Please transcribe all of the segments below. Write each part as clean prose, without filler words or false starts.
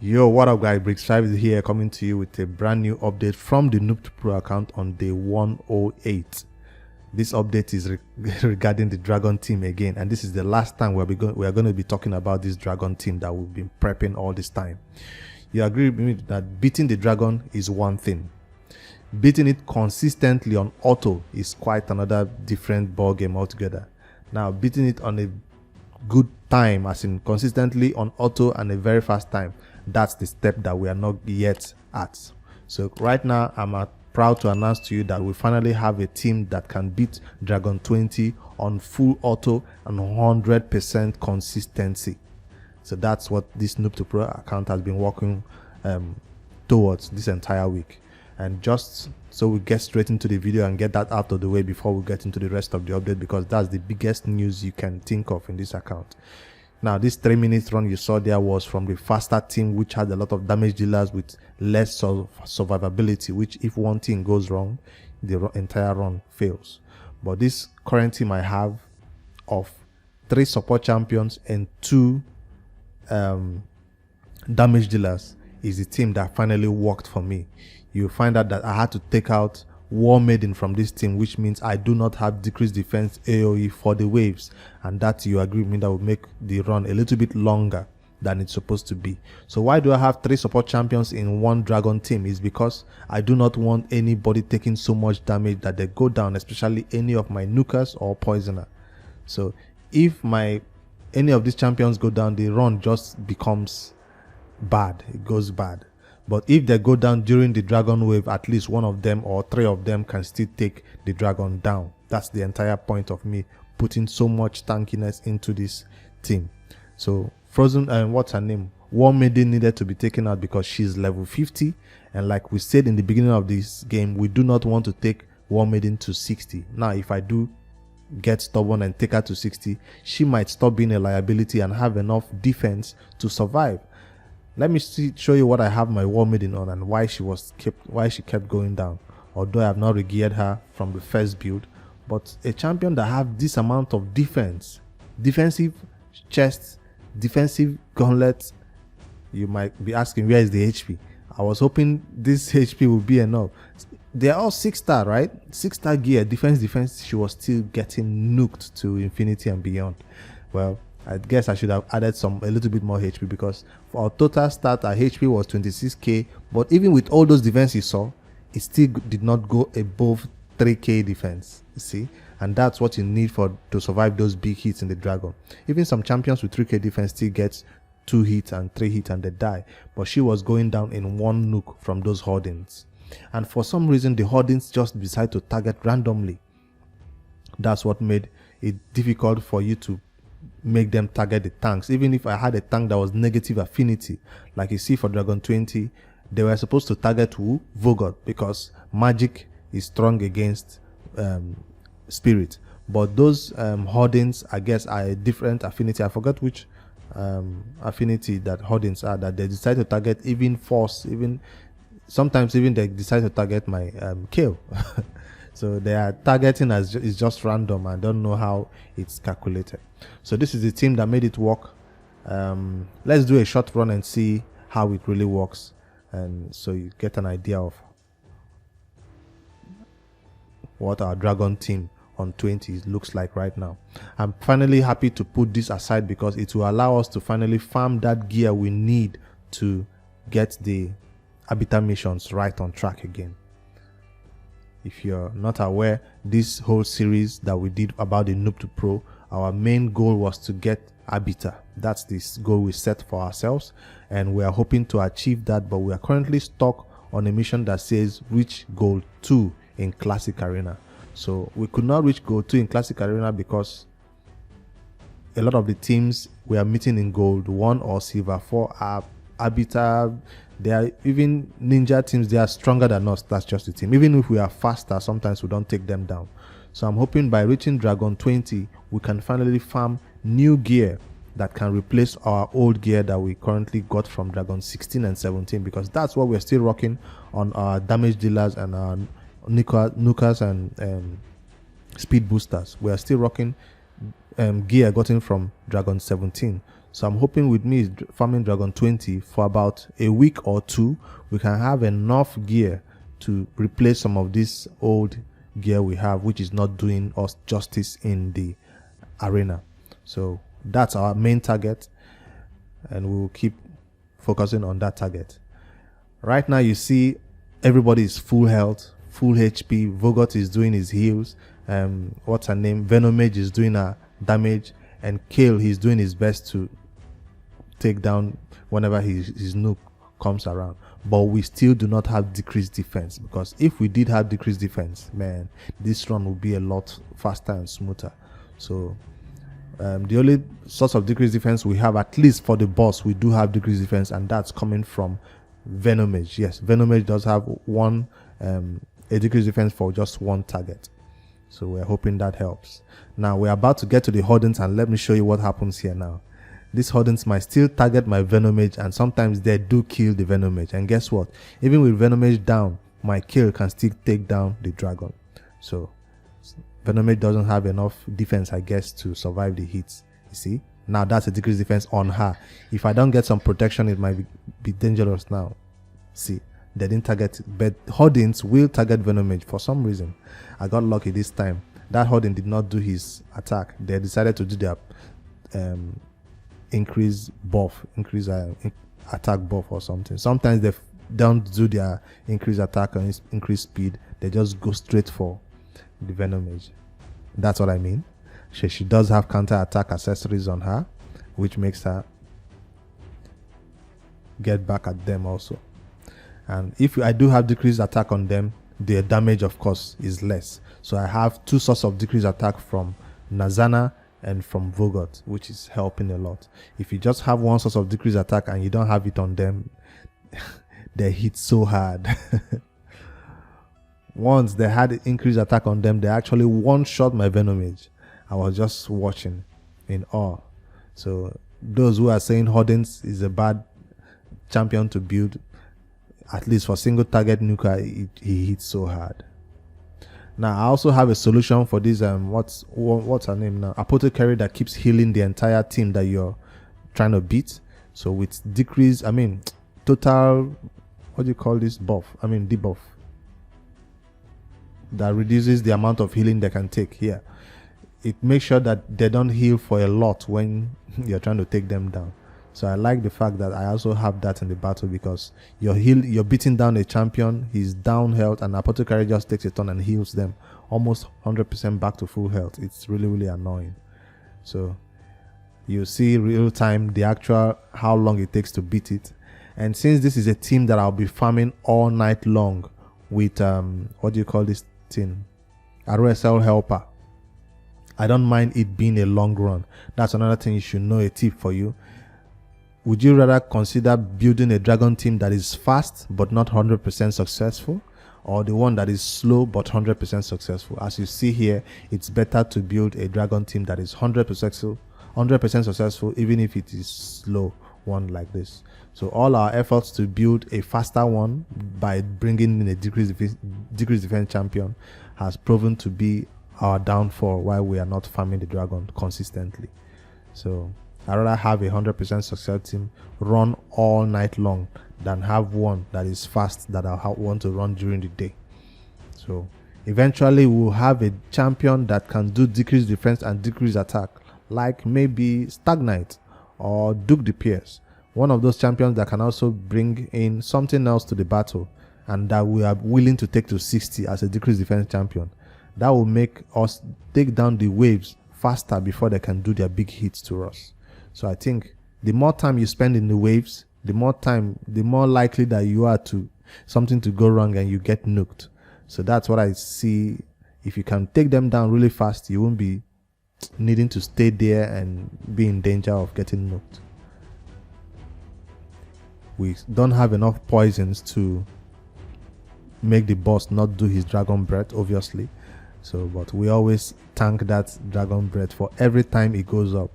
Yo, what up guys, Bricks5 is here coming to you with a brand new update from the Noob to Pro account on day 108. This update is regarding the Dragon team again, and this is the last time we are going to be talking about this Dragon team that we've been prepping all this time. You agree with me that beating the Dragon is one thing. Beating it consistently on auto is quite another different ball game altogether. Now, beating it on a good time, as in consistently on auto and a very fast time, that's the step that we are not yet at. So right now I'm proud to announce to you that we finally have a team that can beat Dragon 20 on full auto and 100% consistency. So that's what this Noob to Pro account has been working towards this entire week. And just so we get straight into the video and get that out of the way before we get into the rest of the update, because that's the biggest news you can think of in this account. Now, this 3-minute run you saw there was from the faster team, which had a lot of damage dealers with less survivability, which if one thing goes wrong, the entire run fails. But this current team I have of 3 support champions and 2 damage dealers is the team that finally worked for me. You'll find out that I had to take out War Maiden from this team, which means I do not have decreased defense AoE for the waves, and that, you agree with me, that will make the run a little bit longer than it's supposed to be. So why do I have 3 support champions in one Dragon team? Is because I do not want anybody taking so much damage that they go down, especially any of my nukers or poisoner. So if any of these champions go down, the run just becomes bad. It goes bad. But if they go down during the Dragon wave, at least one of them or 3 of them can still take the Dragon down. That's the entire point of me putting so much tankiness into this team. So Frozen and what's her name, War Maiden, needed to be taken out because she's level 50, and like we said in the beginning of this game, we do not want to take War Maiden to 60. Now if I do get stubborn and take her to 60, she might stop being a liability and have enough defense to survive. Let me show you what I have my War Maiden on and why she kept going down. Although I have not regeared her from the first build, but a champion that have this amount of defense, defensive chests, defensive gauntlets, you might be asking, where is the HP? I was hoping this HP would be enough. They're all 6-star, right? 6-star gear, defense. She was still getting nuked to infinity and beyond. Well, I guess I should have added a little bit more HP, because for our total stat, our HP was 26k, but even with all those defense you saw, it still did not go above 3k defense, you see? And that's what you need to survive those big hits in the Dragon. Even some champions with 3k defense still gets 2 hits and 3 hits and they die, but she was going down in 1 nuke from those Hoardings. And for some reason, the Hoardings just decide to target randomly. That's what made it difficult for you to make them target the tanks. Even if I had a tank that was negative affinity, like you see for Dragon 20, they were supposed to target who? Vogot, because magic is strong against spirit. But those Hoardings, I guess, are a different affinity. I forgot which affinity that Hoardings are, that they decide to target even force, sometimes even they decide to target my kill. So their targeting is just random. I don't know how it's calculated. So this is the team that made it work. Let's do a short run and see how it really works, and so you get an idea of what our Dragon team on 20 looks like right now. I'm finally happy to put this aside because it will allow us to finally farm that gear we need to get the Arbiter missions right on track again. If you're not aware, this whole series that we did about the Noob to Pro, our main goal was to get Arbiter. That's this goal we set for ourselves, and we are hoping to achieve that, but we are currently stuck on a mission that says reach goal 2 in Classic Arena. So we could not reach goal 2 in Classic Arena because a lot of the teams we are meeting in gold 1 or silver 4 are Arbiter. They are even ninja teams. They are stronger than us. That's just the team. Even if we are faster, sometimes we don't take them down. So I'm hoping by reaching Dragon 20, we can finally farm new gear that can replace our old gear that we currently got from Dragon 16 and 17, because that's what we're still rocking on our damage dealers and our nukers and speed boosters. We are still rocking gear gotten from Dragon 17. So I'm hoping with me farming Dragon 20 for about a week or two, we can have enough gear to replace some of this old gear we have, which is not doing us justice in the arena. So that's our main target, and we will keep focusing on that target. Right now you see everybody is full health, full HP. Vogot is doing his heals. What's her name? Venomage is doing her damage, and Kale, he's doing his best to take down whenever his nuke comes around. But we still do not have decreased defense, because if we did have decreased defense, man, this run would be a lot faster and smoother. So the only source of decreased defense we have, at least for the boss, we do have decreased defense, and that's coming from Venomage. Yes, Venomage does have one a decreased defense for just one target. So we're hoping that helps. Now we're about to get to the Hordens, and let me show you what happens here now. These Hordens might still target my Venomage, and sometimes they do kill the Venomage. And guess what? Even with Venomage down, my kill can still take down the dragon. So Venomage doesn't have enough defense, I guess, to survive the hits. You see? Now that's a decreased defense on her. If I don't get some protection, it might be dangerous now. See? They didn't target, but Hordens will target Venomage for some reason. I got lucky this time. That Horden did not do his attack. They decided to do their increase attack buff or something. Sometimes they don't do their increase attack or increase speed. They just go straight for the Venomage. That's what I mean. She does have counter attack accessories on her, which makes her get back at them also. And if I do have decreased attack on them, their damage of course is less. So I have two sources of decreased attack from Nazana and from Vogot, which is helping a lot. If you just have one source of decreased attack and you don't have it on them, they hit so hard. Once they had increased attack on them, they actually one-shot my Venomage. I was just watching in awe. So those who are saying Hordens is a bad champion to build, at least for single target nuker, he hits so hard. Now I also have a solution for this what's her name now, apothecary, that keeps healing the entire team that you're trying to beat. So with decrease, total, what do you call this buff, debuff, that reduces the amount of healing they can take here. It makes sure that they don't heal for a lot when you're trying to take them down. So I like the fact that I also have that in the battle, because you're beating down a champion, he's down health, and apothecary just takes a turn and heals them almost 100% back to full health. It's really, really annoying. So you see real time the actual how long it takes to beat it. And since this is a team that I'll be farming all night long with what do you call this thing, RSL helper, I don't mind it being a long run. That's another thing you should know, a tip for you. Would you rather consider building a dragon team that is fast but not 100% successful, or the one that is slow but 100% successful? As you see here, it's better to build a dragon team that is 100% successful, even if it is slow one like this. So all our efforts to build a faster one by bringing in a decreased defense champion has proven to be our downfall, why we are not farming the dragon consistently. So I'd rather have a 100% success team run all night long than have one that is fast that I want to run during the day. So eventually we'll have a champion that can do decreased defense and decreased attack, like maybe Stagnite or Duke de Pierce. One of those champions that can also bring in something else to the battle, and that we are willing to take to 60 as a decreased defense champion. That will make us take down the waves faster before they can do their big hits to us. So I think the more time you spend in the waves, the more likely that you are to something to go wrong and you get nuked. So that's what I see. If you can take them down really fast, you won't be needing to stay there and be in danger of getting nuked. We don't have enough poisons to make the boss not do his dragon breath, obviously. So, but we always tank that dragon breath for every time it goes up.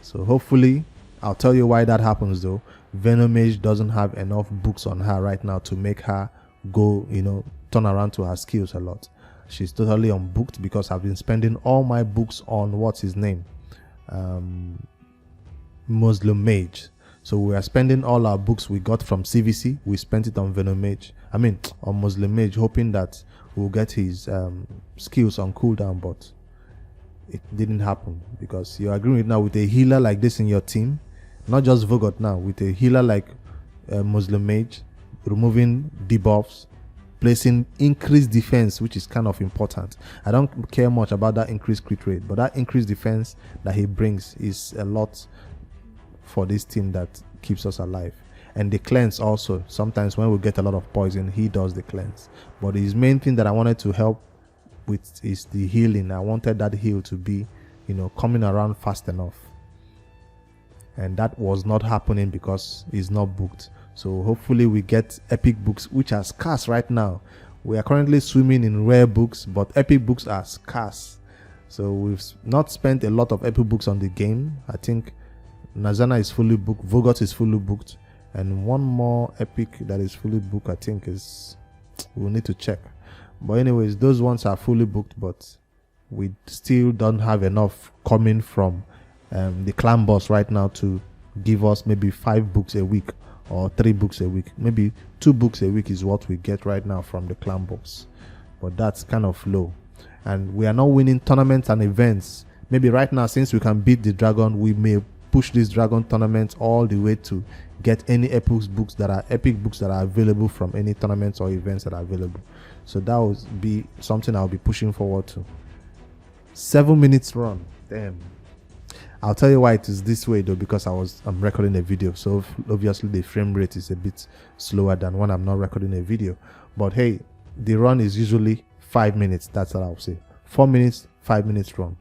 So hopefully, I'll tell you why that happens though. Venomage doesn't have enough books on her right now to make her go, turn around to her skills a lot. She's totally unbooked because I've been spending all my books on what's his name, Muslim Mage. So we are spending all our books we got from CVC. We spent it on Venom Mage. On Muslim Mage, hoping that we'll get his skills on cooldown, but it didn't happen, because you're agreeing with now with a healer like this in your team, not just Vogot now, with a healer like Muslim Mage, removing debuffs, placing increased defense, which is kind of important. I don't care much about that increased crit rate, but that increased defense that he brings is a lot for this team that keeps us alive. And the cleanse also, sometimes when we get a lot of poison, he does the cleanse. But his main thing that I wanted to help with is the healing. I wanted that heal to be, coming around fast enough, and that was not happening because it's not booked. So hopefully we get epic books, which are scarce right now. We are currently swimming in rare books, but epic books are scarce. So we've not spent a lot of epic books on the game. I think Nazana is fully booked, Vogot is fully booked, and one more epic that is fully booked, I think, is, we'll need to check. But anyways, those ones are fully booked, but we still don't have enough coming from the clan boss right now to give us maybe 5 books a week or 3 books a week. Maybe 2 books a week is what we get right now from the clan boss, but that's kind of low. And we are not winning tournaments and events. Maybe right now, since we can beat the dragon, we may push this dragon tournament all the way to get any epic books that are available from any tournaments or events that are available. So that will be something I'll be pushing forward to. 7 minutes run, damn. I'll tell you why it is this way though, because I'm recording a video, so obviously the frame rate is a bit slower than when I'm not recording a video. But hey, the run is usually 5 minutes. That's what I'll say. 4 minutes, 5 minutes run,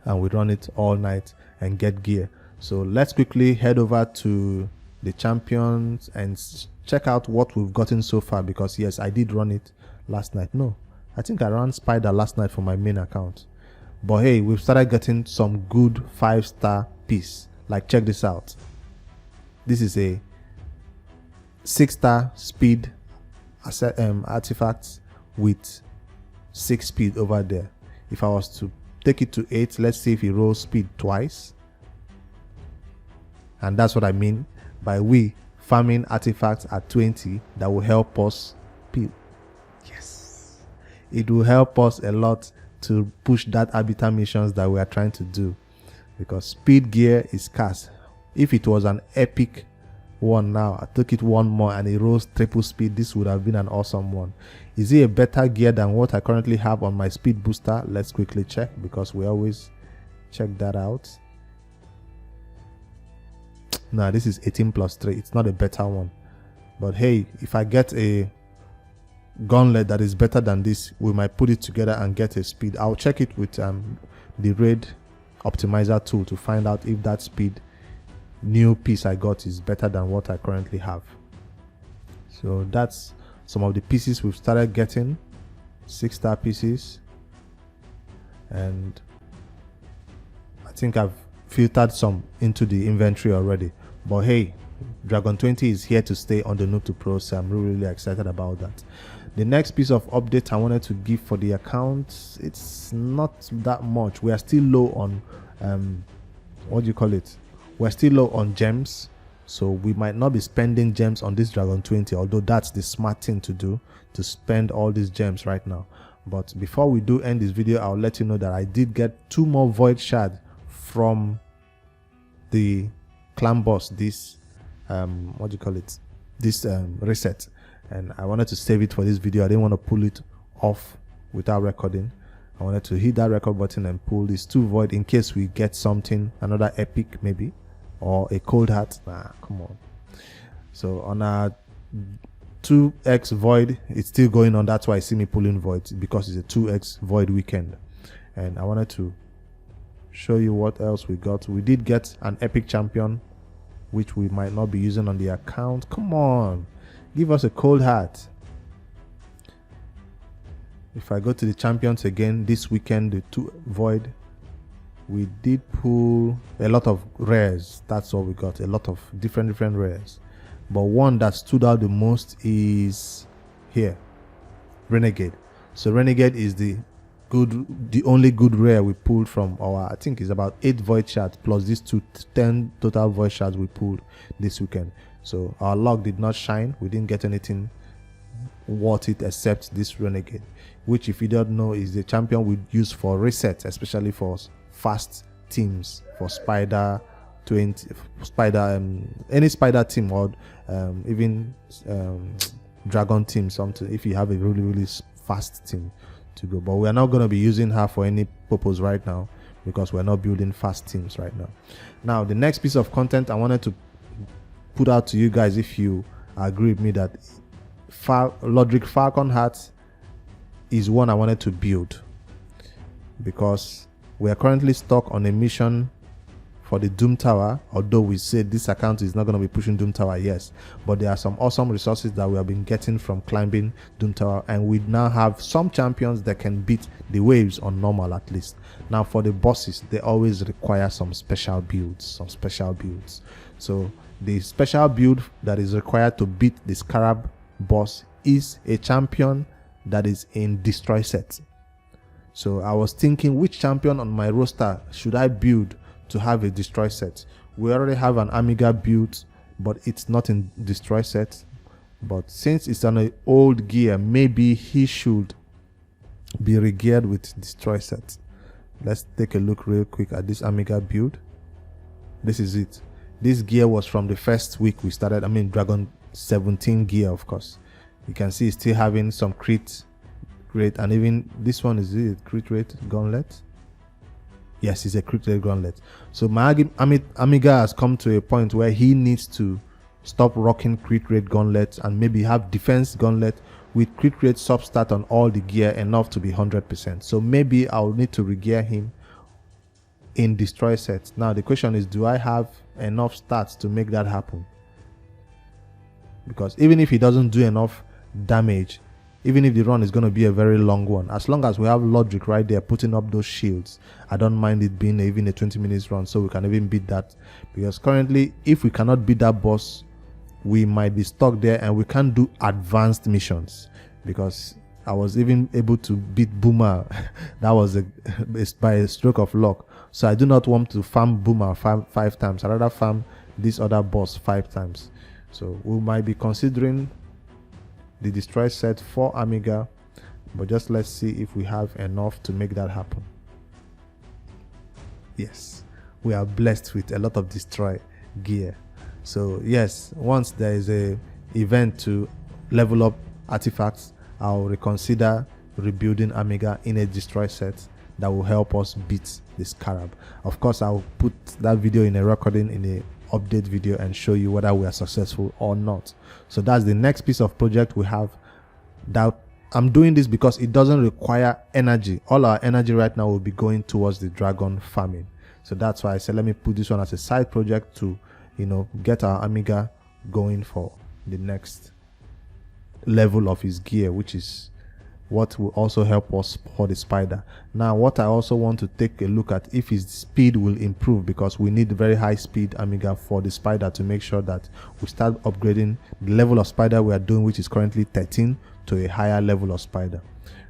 and we run it all night and get gear. So let's quickly head over to the champions and check out what we've gotten so far, because yes, I did run it last night. No, I think I ran Spider last night for my main account. But hey, we've started getting some good 5-star piece. Like, check this out. This is a 6-star speed artifact with 6 speed over there. If I was to take it to 8, let's see if he rolls speed twice. And that's what I mean by we farming artifacts at 20 that will help us speed. Yes, it will help us a lot to push that arbiter missions that we are trying to do, because speed gear is scarce. If it was an epic one now, I took it one more and it rose triple speed, this would have been an awesome one. Is it a better gear than what I currently have on my speed booster? Let's quickly check, because we always check that out. Nah, this is 18 plus 3. It's not a better one. But hey, if I get a gauntlet that is better than this, we might put it together and get a speed. I'll check it with the raid optimizer tool to find out if that speed new piece I got is better than what I currently have. So that's some of the pieces we've started getting. 6-star pieces, and I think I've filtered some into the inventory already. But hey, Dragon 20 is here to stay on the Noob to Pro, so I'm really excited about that. The next piece of update I wanted to give for the account, it's not that much. We are still low on what do you call it? We're still low on gems, so we might not be spending gems on this Dragon 20, although that's the smart thing to do, to spend all these gems right now. But before we do end this video, I'll let you know that I did get 2 more void shards from the clan boss, this what do you call it, this reset, and I wanted to save it for this video. I didn't want to pull it off without recording. I wanted to hit that record button and pull these 2 void in case we get something, another epic maybe, or a cold heart. Nah, come on. So on our 2x void, it's still going on. That's why I see me pulling voids, because it's a 2x void weekend. And I wanted to show you what else we got. We did get an epic champion, which we might not be using on the account. Come on, give us a cold heart. If I go to the champions again this weekend, the 2 void, we did pull a lot of rares. That's all we got, a lot of different rares. But one that stood out the most is here, Renegade. So Renegade is the the only good rare we pulled from our, I think it's about 8 void shards plus these 10 total void shards we pulled this weekend. So our luck did not shine. We didn't get anything worth it except this renegade, which, if you don't know, is the champion we use for reset, especially for fast teams, for spider 20 spider any spider team, or even dragon team, something, if you have a really fast team to go. But we are not going to be using her for any purpose right now, because we're not building fast teams right now. Now, the next piece of content I wanted to put out to you guys, if you agree with me, that Lodric Falcon Heart is one I wanted to build, because we are currently stuck on a mission for the Doom Tower. Although we said this account is not going to be pushing Doom Tower, yes, but there are some awesome resources that we have been getting from climbing Doom Tower, and we now have some champions that can beat the waves on normal, at least. Now, for the bosses, they always require some special builds. So the special build that is required to beat the Scarab boss is a champion that is in destroy set. So I was thinking, which champion on my roster should I build to have a destroy set? We already have an Amiga build, but it's not in destroy set. But since it's on an old gear, maybe he should be regeared with destroy set. Let's take a look real quick at this Amiga build. This is it. This gear was from the first week we started. I mean, Dragon 17 gear, of course. You can see it's still having some crit rate, and even this one is it crit rate gauntlet. Yes, it's a crit rate gauntlet. So my Amiga has come to a point where he needs to stop rocking crit rate gauntlet and maybe have defense gauntlet with crit rate substat on all the gear enough to be 100%. So maybe I'll need to regear him in destroy set. Now the question is, do I have enough stats to make that happen? Because even if he doesn't do enough damage, even if the run is going to be a very long one, as long as we have Lodric right there putting up those shields, I don't mind it being even a 20 minutes run, so we can even beat that. Because currently, if we cannot beat that boss, we might be stuck there and we can't do advanced missions. Because I was even able to beat Boomer that was by a stroke of luck. So I do not want to farm Boomer five times. I'd rather farm this other boss 5 times. So we might be considering the destroy set for Amiga, but just let's see if we have enough to make that happen. Yes, we are blessed with a lot of destroy gear. So yes, once there is a event to level up artifacts, I'll reconsider rebuilding Amiga in a destroy set that will help us beat the Scarab. Of course, I'll put that video in a recording in a update video and show you whether we are successful or not. So that's the next piece of project we have. That I'm doing this because it doesn't require energy. All our energy right now will be going towards the dragon farming. So that's why I said let me put this one as a side project to, you know, get our Amiga going for the next level of his gear, which is what will also help us for the spider. Now, what I also want to take a look at if his speed will improve, because we need very high speed Amiga for the spider to make sure that we start upgrading the level of spider we are doing, which is currently 13, to a higher level of spider.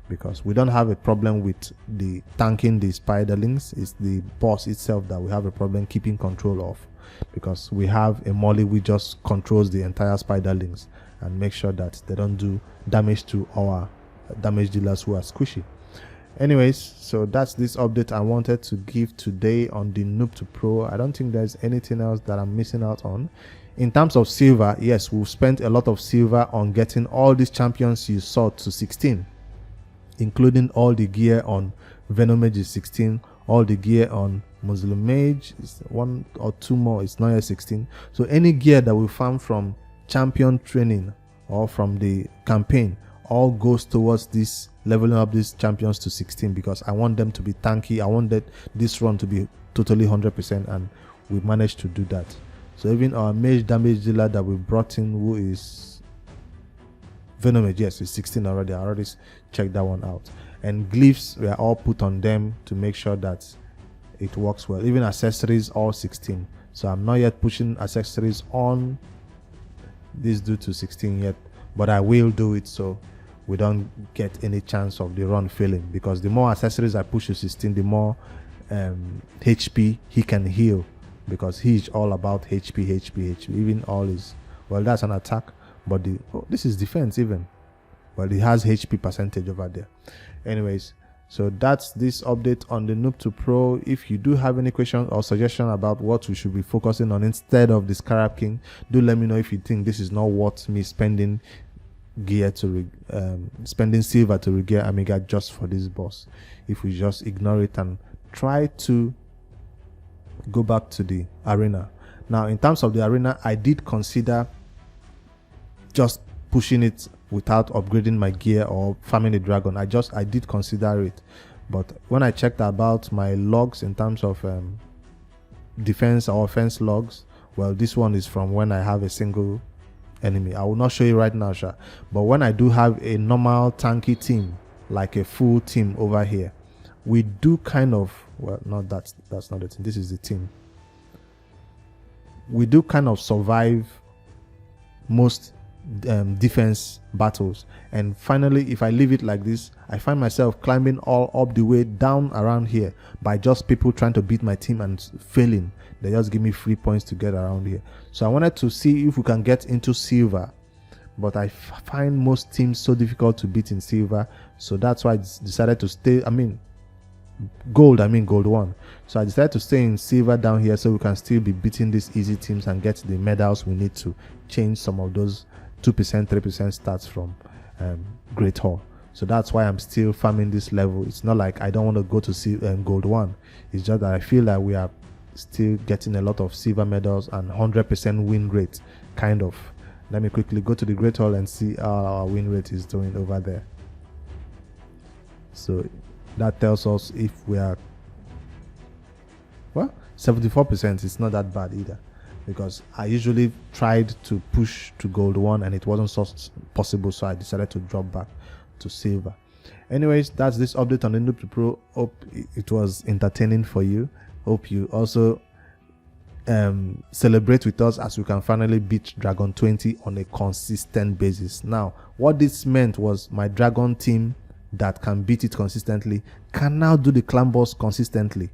Because we don't have a problem with the tanking the spiderlings, it's the boss itself that we have a problem keeping control of, because we have a molly which just controls the entire spiderlings and make sure that they don't do damage to our damage dealers who are squishy. Anyways, so that's this update I wanted to give today on the Noob to Pro. I don't think there's anything else that I'm missing out on. In terms of silver, yes, we've spent a lot of silver on getting all these champions you saw to 16, including all the gear on Venomage is 16, all the gear on Muslim Mage is 1 or 2 more, it's not yet 16. So any gear that we found from champion training or from the campaign all goes towards this leveling up these champions to 16, because I want them to be tanky. I wanted this run to be totally 100%, and we managed to do that. So even our mage damage dealer that we brought in, who is Venomage, yes, it's 16 already. I already checked that one out. And glyphs were all put on them to make sure that it works well. Even accessories, all 16. So I'm not yet pushing accessories on this dude to 16 yet, but I will do it. So we don't get any chance of the run failing, because the more accessories I push to 16, the more HP he can heal, because he's all about HP. Even all is, well, that's an attack, but this is defense even. Well, he has HP percentage over there. Anyways, so that's this update on the Noob to Pro. If you do have any question or suggestion about what we should be focusing on instead of the Scarab King, do let me know. If you think this is not worth me spending gear to spending silver to regear Amiga just for this boss, if we just ignore it and try to go back to the arena. Now, in terms of the arena, I did consider just pushing it without upgrading my gear or farming the dragon. I did consider it, but when I checked about my logs in terms of defense or offense logs, well, this one is from when I have a single enemy. I will not show you right now, sure, but when I do have a normal tanky team, like a full team over here, we do kind of, well, not that's not the team, this is the team. We do kind of survive most defense battles, and finally, if I leave it like this, I find myself climbing all up the way down around here by just people trying to beat my team and failing. They just give me free points to get around here. So I wanted to see if we can get into silver, but I find most teams so difficult to beat in silver, so that's why I decided to stay, gold 1. So I decided to stay in silver down here, so we can still be beating these easy teams and get the medals we need to change some of those 2%, 3% stats from Great Hall. So that's why I'm still farming this level. It's not like I don't want to go to gold 1. It's just that I feel that we are still getting a lot of silver medals and 100% win rate, kind of. Let me quickly go to the Great Hall and see how our win rate is doing over there. So that tells us if we are, well, 74%. It's not that bad either, because I usually tried to push to gold 1 and it wasn't so possible, so I decided to drop back to silver. Anyways, that's this update on the Noob to Pro. Hope it was entertaining for you. Hope you also celebrate with us as we can finally beat Dragon 20 on a consistent basis. Now, what this meant was my Dragon team that can beat it consistently can now do the clan boss consistently.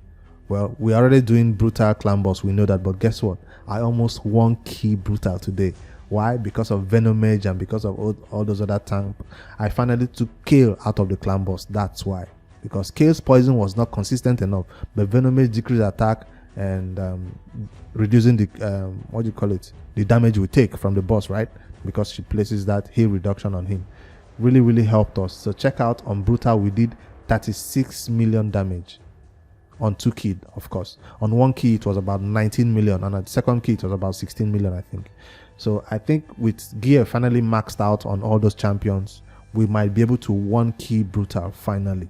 Well, we're already doing brutal clan boss, we know that, but guess what? I almost won key brutal today. Why? Because of Venom Mage and because of all those other tanks. I finally took Kale out of the clan boss. That's why. Because Kale's poison was not consistent enough, but Venom Mage decreased attack and reducing the what do you call it, the damage we take from the boss, right? Because she places that heal reduction on him. Really helped us. So check out on brutal, we did 36 million damage on 2 key, of course. On 1 key it was about 19 million, and at the second key it was about 16 million, I think. So I think with gear finally maxed out on all those champions, we might be able to 1 key brutal finally.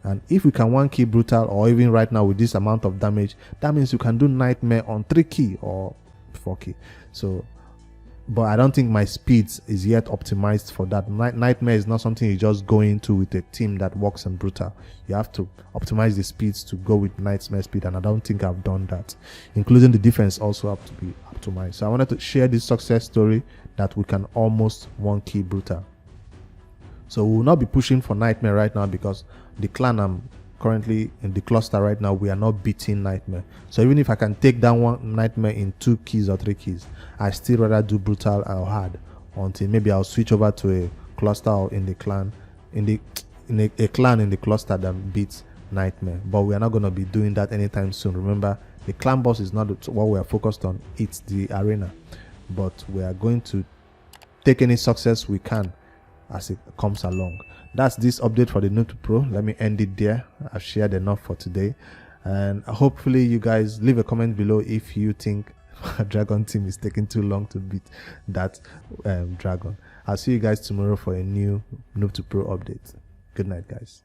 And if we can 1 key brutal, or even right now with this amount of damage, that means you can do nightmare on 3 key or 4 key. So, but I don't think my speeds is yet optimized for that. Nightmare is not something you just go into with a team that works on brutal. You have to optimize the speeds to go with nightmare speed, and I don't think I've done that. Including the defense also have to be optimized. So I wanted to share this success story that we can almost 1 key brutal. So we will not be pushing for nightmare right now, because the clan I'm currently in the cluster right now, we are not beating nightmare. So even if I can take down 1 nightmare in 2 keys or 3 keys, I still rather do brutal or hard until maybe I'll switch over to a cluster or in the clan, in a clan in the cluster that beats nightmare. But we are not going to be doing that anytime soon. Remember, the clan boss is not what we are focused on, it's the arena. But we are going to take any success we can as it comes along. That's this update for the Noob to Pro. Let me end it there. I've shared enough for today, and hopefully you guys leave a comment below if you think Dragon team is taking too long to beat that dragon. I'll see you guys tomorrow for a new Noob to Pro update. Good night, guys.